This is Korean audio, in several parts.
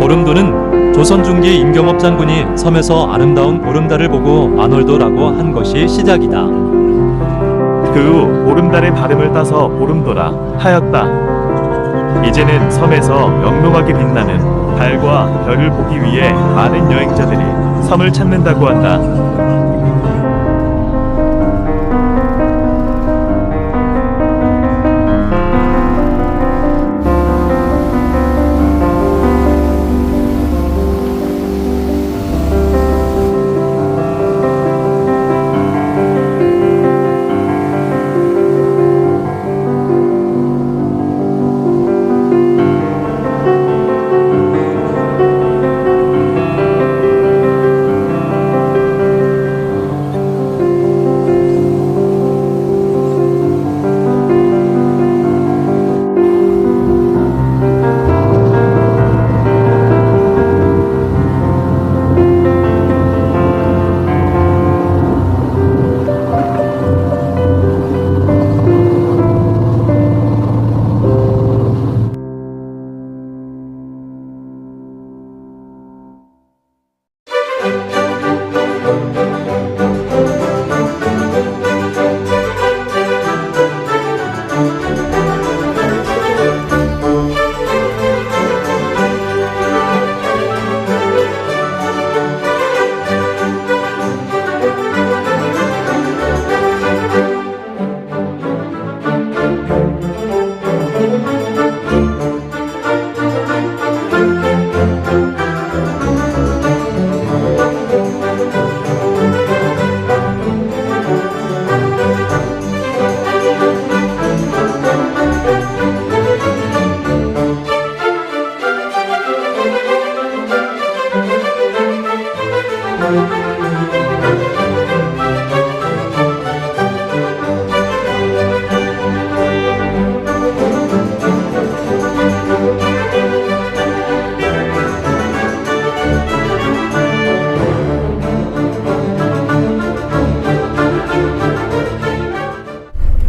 보름도는 조선중기 임경업 장군이 섬에서 아름다운 보름달을 보고 만월도라고 한 것이 시작이다. 그 후 보름달의 발음을 따서 보름도라 하였다. 이제는 섬에서 영롱하게 빛나는 달과 별을 보기 위해 많은 여행자들이 섬을 찾는다고 한다.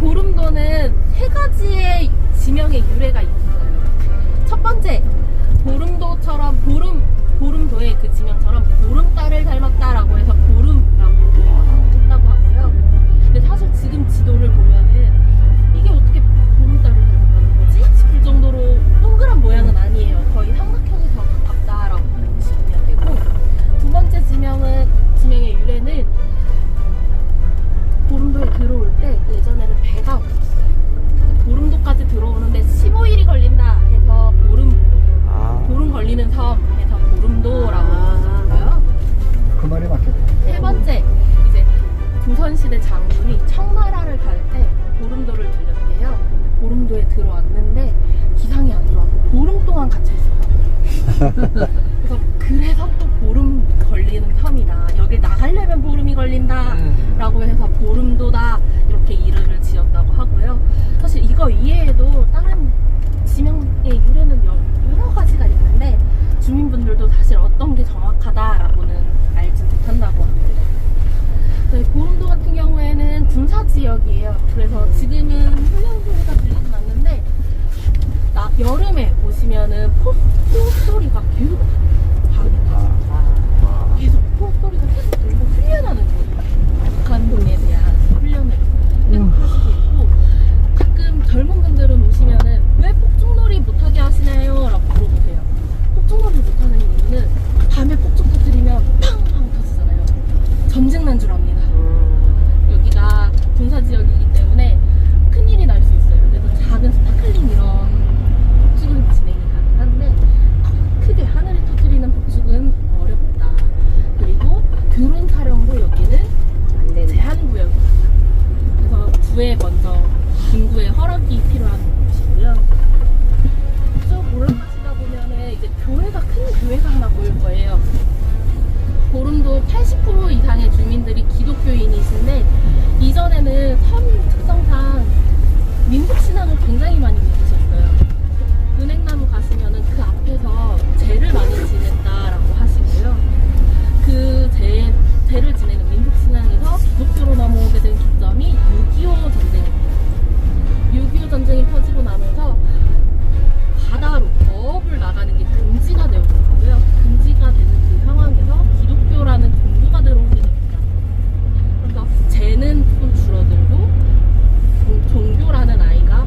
보름도는 세 가지의 지명의 유래가 있어요. 첫 번째, 보름도처럼 보름도의 그 지명처럼 보름달을 닮았다라고 해서 보름이라고 했다고 하고요. 근데 사실 지금 지도를 보면은 이게 어떻게 보름달을 닮은 거지 싶을 정도로 동그란 모양은 아니에요. 거의 삼각형에 더 가깝다라고 보시면 되고, 두 번째 지명의 유래는 보름도에 들어올 때 예전에는 배가 없었어요. 그래서 보름도까지 들어오는데 15일이 걸린다 해서 보름 걸리는 섬 해서 보름도라고 했어요. 그 말이 맞겠다. 세 번째, 이제 조선시대 장군이 청나라를 갈 때 보름도를 들렸대요. 보름도에 들어왔는데 기상이 안 좋아서 보름 동안 갇혀 있었거든요. 그래서 또 보름 걸리는 섬이다, 여길 나가려면 보름이 걸린다 라고 해서 보름도다 이렇게 이름을 지었다고 하고요. 사실 이거 이외에도 다른 지명의 유래는 여러 가지가 있는데 주민분들도 사실 어떤 게 정확하다라고는 알지 못한다고 합니다. 보름도 같은 경우에는 군사 지역이에요. 그래서 지금은 훈련 소리가 들리진 않는데 여름에 보시면은 폭 소리가 계속 계속 폭 소리가 계속 들고 훈련하는 거예요. 북한군에 대한 훈련을 계속 할 수도 있고, 가끔 젊은 분들은 오시면은 왜 폭죽놀이 못하게 하시나요? 라고 물어보세요. 폭죽놀이 못하는 이유는 밤에 폭죽 터뜨리면 팡! 하고 터지잖아요. 전쟁 난 줄 압니다. 여기가 군구에 먼저 군구의 허락이 필요한 곳이고요. 쭉 올라가시다 보면은 이제 교회가 큰 교회가 하나 보일 거예요. 보름도 80% 이상의 주민들이 기독교인이신데 이전에는 섬 특성상 민속 신앙을 굉장히 많이 믿으셨어요. 은행나무 가시면은 그 앞에서 제를 많이 지냈다라고 하시고요. 그 제를 지내는 민속 신앙에서 기독교로 넘어오게 된 기점이 6.25 전쟁입니다. 6.25 전쟁이 터지고 나면서 바다로 어업을 나가는 게 금지가 되었고요. 금지가 되는 그 상황에서 기독교라는 종교가 들어오게 됩니다. 그래서 제는 조금 줄어들고 종교라는 아이가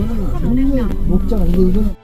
이거는 목자가 이거는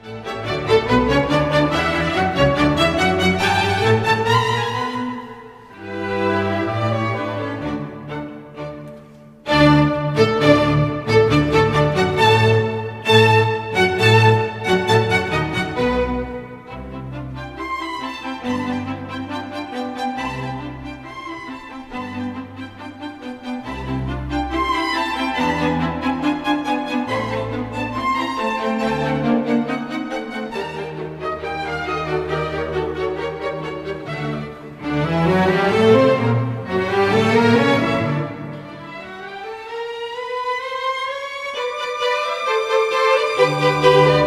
네.